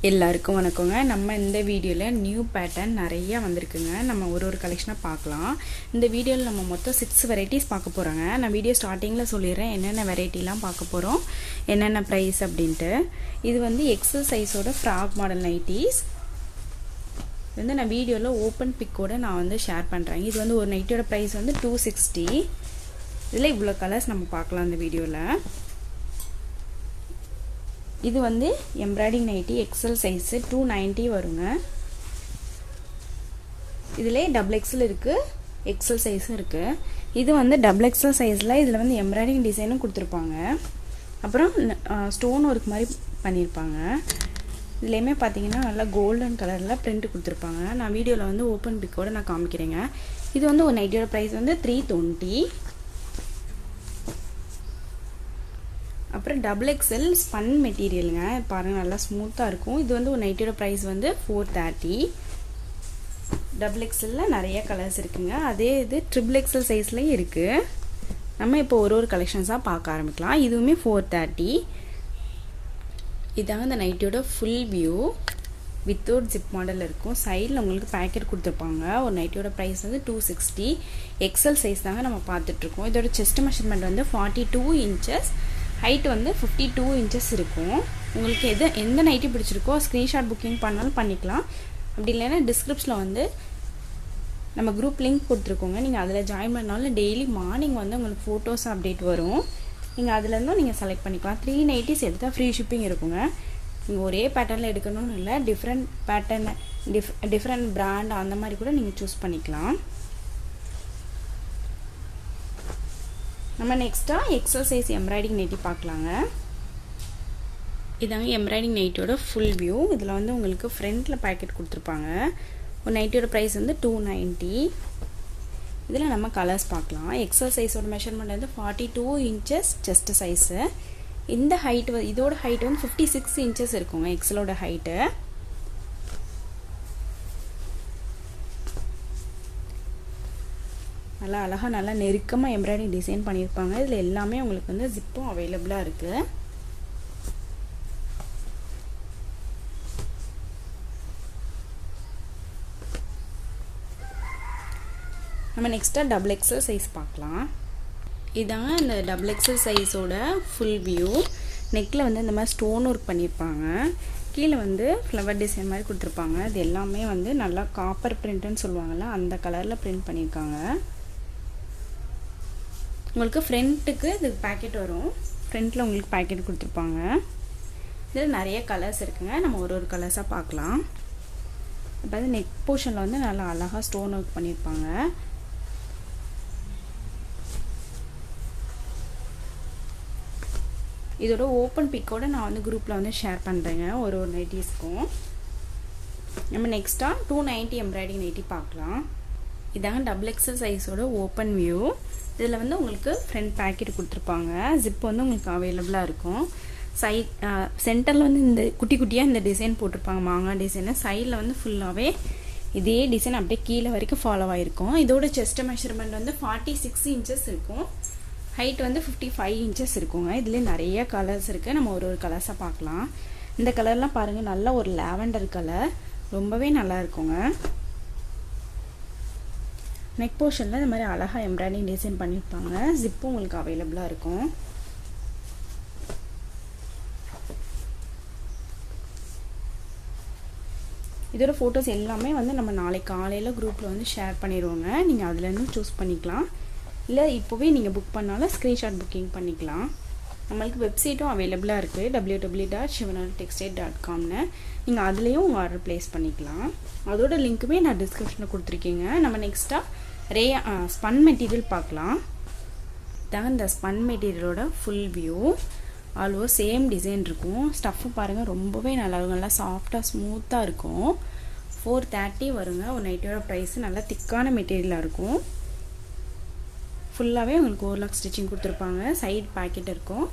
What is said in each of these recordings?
எல்லாருக்கும் வணக்கங்க. நம்ம இந்த வீடியோவில் நியூ பேட்டர்ன் நிறைய வந்திருக்குங்க. நம்ம ஒரு கலெக்ஷனாக பார்க்கலாம். இந்த வீடியோவில் நம்ம மொத்தம் 6 வெரைட்டிஸ் பார்க்க போகிறோங்க. நான் வீடியோ ஸ்டார்டிங்கில் சொல்லிடுறேன் என்னென்ன வெரைட்டிலாம் பார்க்க போகிறோம், என்னென்ன ப்ரைஸ் அப்படின்ட்டு. இது வந்து எக்ஸல் சைஸோட ஃப்ராக் மாடல் நைட்டிஸ் வந்து நான் வீடியோவில் ஓப்பன் பிக்கோடு நான் வந்து ஷேர் பண்ணுறேன். இது வந்து ஒரு நைட்டியோட ப்ரைஸ் வந்து 260. இதில் இவ்வளோ கலர்ஸ் நம்ம பார்க்கலாம் இந்த வீடியோவில். இது வந்து எம்ப்ராய்டிங் நைட்டி எக்ஸல் சைஸு 290 வருங்க. இதிலே டபுள் எக்ஸல் இருக்குது, எக்ஸல் சைஸும் இருக்குது. இது வந்து டபுள் எக்ஸல் சைஸில் இதில் வந்து எம்ப்ராய்டிங் டிசைனும் கொடுத்துருப்பாங்க. அப்புறம் ஸ்டோன் ஒர்க் மாதிரி பண்ணியிருப்பாங்க. இதுலேயுமே பார்த்தீங்கன்னா நல்லா கோல்டன் கலரில் பிரிண்ட் கொடுத்துருப்பாங்க. நான் வீடியோவில் வந்து ஓப்பன் பிக்கோடு நான் காமிக்கிறேங்க. இது வந்து ஒரு நைட்டியோட ப்ரைஸ் வந்து 320. அப்புறம் டபுள் எக்ஸல் ஸ்பன் மெட்டீரியலுங்க, பாருங்கள் நல்லா ஸ்மூத்தாக இருக்கும். இது வந்து ஒரு நைட்டியோட ப்ரைஸ் வந்து 430. டபுள் எக்ஸலில் நிறைய கலர்ஸ் இருக்குங்க. அதே இது ட்ரிபிள் எக்ஸல் சைஸ்லேயும் இருக்குது. நம்ம இப்போ ஒரு கலெக்ஷன்ஸாக பார்க்க ஆரம்பிக்கலாம். இதுவுமே 430. இதாங்க இந்த நைட்டியோட full view without zip model இருக்கும். சைடில் உங்களுக்கு பேக்கெட் கொடுத்துருப்பாங்க. ஒரு நைட்டியோட ப்ரைஸ் வந்து 260. எக்ஸல் சைஸ் தாங்க நம்ம பார்த்துட்ருக்கோம். இதோட செஸ்ட் மெஷர்மெண்ட் வந்து 42 இன்ச்சஸ், ஹைட் வந்து 52 இன்ச்சஸ் இருக்கும். உங்களுக்கு எந்த நைட்டி பிடிச்சிருக்கோ ஸ்க்ரீன்ஷாட் புக்கிங் பண்ணாலும் பண்ணிக்கலாம். அப்படி இல்லைன்னா டிஸ்கிரிப்ஷனில் வந்து நம்ம குரூப் லிங்க் கொடுத்துருக்கோங்க. நீங்கள் அதில் ஜாயின் பண்ணாலும் டெய்லி மார்னிங் வந்து உங்களுக்கு ஃபோட்டோஸ் அப்டேட் வரும். நீங்கள் அதுலேருந்தும் நீங்கள் செலக்ட் பண்ணிக்கலாம். 3 நைட்டிஸ் எடுத்தால் ஃப்ரீ ஷிப்பிங் இருக்குங்க. நீங்கள் ஒரே பேட்டர்னில் எடுக்கணும்னு இல்லை, டிஃப்ரெண்ட் பேட்டர்ன் டிஃப்ரெண்ட் பிராண்ட் அந்த மாதிரி கூட நீங்கள் சூஸ் பண்ணிக்கலாம். நம்ம நெக்ஸ்ட்டாக எக்ஸல் சைஸ் எம்ப்ராய்டிங் நைட்டி பார்க்கலாங்க. இதாங்க எம்ப்ராய்டிங் நைட்டியோட ஃபுல் வியூ. இதில் வந்து உங்களுக்கு ஃப்ரண்ட்டில் பேக்கெட் கொடுத்துருப்பாங்க. ஒரு நைட்டியோட ப்ரைஸ் வந்து 290. இதில் நம்ம கலர்ஸ் பார்க்கலாம். எக்ஸல் சைஸோட மெஷர்மெண்ட் வந்து 42 இன்ச்சஸ் செஸ்ட் சைஸு. இந்த ஹைட் இதோட ஹைட் வந்து 56 இன்ச்சஸ் இருக்குங்க எக்ஸலோட ஹைட்டு. நல்லா அழகாக நல்லா நெருக்கமாக எம்ப்ராய்டிங் டிசைன் பண்ணியிருப்பாங்க. இதில் எல்லாமே உங்களுக்கு வந்து ஜிப்பும் அவைலபிளாக இருக்குது. நம்ம நெக்ஸ்ட்டாக டபுள் எக்ஸல் சைஸ் பார்க்கலாம். இதாங்க இந்த டபுள் எக்ஸல் சைஸோட ஃபுல் வியூ. நெக்கில் வந்து இந்த மாதிரி ஸ்டோன் ஒர்க் பண்ணியிருப்பாங்க. கீழே வந்து ஃப்ளவர் டிசைன் மாதிரி கொடுத்துருப்பாங்க. இது எல்லாமே வந்து நல்லா காப்பர் பிரிண்ட்டுன்னு சொல்லுவாங்கள்ல, அந்த கலரில் பிரிண்ட் பண்ணியிருக்காங்க. உங்களுக்கு ஃப்ரண்ட்டுக்கு இது பேக்கெட் வரும். ஃப்ரண்ட்டில் உங்களுக்கு பேக்கெட் கொடுத்துருப்பாங்க. இதில் நிறைய கலர்ஸ் இருக்குங்க. நம்ம ஒரு கலர்ஸாக பார்க்கலாம். இப்போ வந்து நெக் போர்ஷனில் வந்து நல்லா அழகாக ஸ்டோன் ஒர்க் பண்ணியிருப்பாங்க. இதோட ஓப்பன் பிக்கோடு நான் வந்து குரூப்பில் வந்து ஷேர் பண்ணுறேங்க ஒரு நைட்டிஸ்க்கும். நம்ம நெக்ஸ்ட்டாக 290 எம்ப்ராய்டிங் நைட்டி பார்க்கலாம். இதாங்க டபுள் எக்ஸல் சைஸோட ஓப்பன் வியூ. இதில் வந்து உங்களுக்கு ஃப்ரண்ட் பேக்கெட் கொடுத்துருப்பாங்க. ஜிப் வந்து உங்களுக்கு அவைலபிளாக இருக்கும். சென்டரில் வந்து இந்த குட்டி குட்டியாக இந்த டிசைன் போட்டிருப்பாங்க, மாங்காய் டிசைனு. சைடில் வந்து ஃபுல்லாகவே இதே டிசைன் அப்படியே கீழே வரைக்கும் ஃபாலோ ஆகிருக்கும். இதோட செஸ்ட் மெஷர்மெண்ட் வந்து 46 இன்ச்சஸ் இருக்கும். ஹைட் வந்து 55 இன்ச்சஸ் இருக்குங்க. இதுலேயே நிறைய கலர்ஸ் இருக்குது. நம்ம ஒரு கலர்ஸாக பார்க்கலாம். இந்த கலர்லாம் பாருங்கள், நல்ல ஒரு லாவெண்டர் கலர், ரொம்பவே நல்லா இருக்குங்க. நெக் போர்ஷனில் இந்த மாதிரி அழகாக எம்ப்ராய்டிங் டிசைன் பண்ணியிருப்பாங்க. ஜிப்பும் உங்களுக்கு அவைலபிளாக இருக்கும். இதோட ஃபோட்டோஸ் எல்லாமே வந்து நம்ம நாளைக்கு காலையில் குரூப்பில் வந்து ஷேர் பண்ணிடுவோங்க. நீங்கள் அதுலேருந்து சூஸ் பண்ணிக்கலாம். இல்லை இப்போவே நீங்கள் புக் பண்ணாலும் ஸ்க்ரீன்ஷாட் புக்கிங் பண்ணிக்கலாம். நம்மளுக்கு வெப்சைட்டும் அவைலபிளாக இருக்குது, www.shivanatextile.comனு. நீங்கள் அதுலேயும் உங்கள் ஆர்டர் ப்ளேஸ் பண்ணிக்கலாம். அதோட லிங்க்குமே நான் டிஸ்கிரிப்ஷனில் கொடுத்துருக்கீங்க. நம்ம நெக்ஸ்ட்டாக ஸ்பன் மெட்டீரியல் பார்க்கலாம். இதாங்க இந்த ஸ்பன் மெட்டீரியலோட full view. All over same design இருக்கும். ஸ்டஃப்பு பாருங்கள், ரொம்பவே நல்லா இருக்கும். நல்லா சாஃப்டாக ஸ்மூத்தாக இருக்கும். 430 வருங்க ஒரு நைட்டியோட ப்ரைஸு. நல்லா திக்கான மெட்டீரியலாக இருக்கும். ஃபுல்லாகவே உங்களுக்கு ஓவர்லாக் ஸ்டிச்சிங் கொடுத்துருப்பாங்க. சைடு பேக்கெட் இருக்கும்.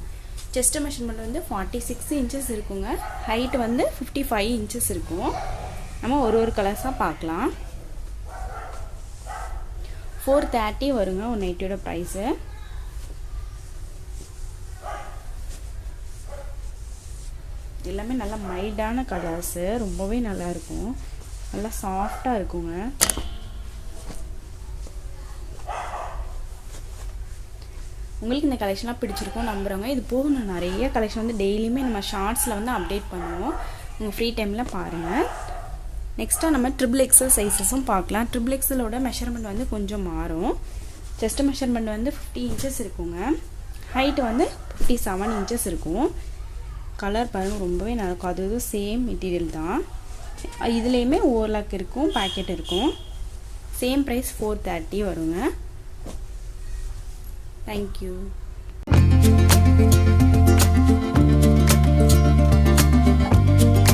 செஸ்ட் மெஷர்மெண்ட் வந்து 46 இன்ச்சஸ் இருக்குங்க. ஹைட் வந்து 55 இன்ச்சஸ் இருக்கும். நம்ம ஒரு கலர்ஸாக பார்க்கலாம். 430 வருங்க ஒரு நைட்டியோட ப்ரைஸு. எல்லாமே நல்லா மைல்டான கலர்ஸு, ரொம்பவே நல்லாயிருக்கும், நல்லா சாஃப்டாக இருக்குங்க. உங்களுக்கு இந்த கலெக்ஷன்லாம் பிடிச்சிருக்கும் நம்புகிறவங்க. இது போக நான் நிறைய கலெக்ஷன் வந்து டெய்லியுமே நம்ம ஷார்ட்ஸில் வந்து அப்டேட் பண்ணுவோம், உங்கள் ஃப்ரீ டைமில் பாருங்கள். நெக்ஸ்ட்டாக நம்ம XXL சைஸஸும் பார்க்கலாம். XXLோட மெஷர்மெண்ட் வந்து கொஞ்சம் மாறும். செஸ்ட் மெஷர்மெண்ட் வந்து 50 இன்ச்சஸ் இருக்குங்க, ஹைட் வந்து 57 இன்ச்சஸ் இருக்கும். கலர் பாருங்கள் ரொம்பவே நல்லாயிருக்கும், அது சேம் மெட்டீரியல் தான். இதுலேயுமே ஓவர்லாக் இருக்கும், பேக்கெட் இருக்கும். சேம் ப்ரைஸ் 430 வருங்க. தேங்க்யூ.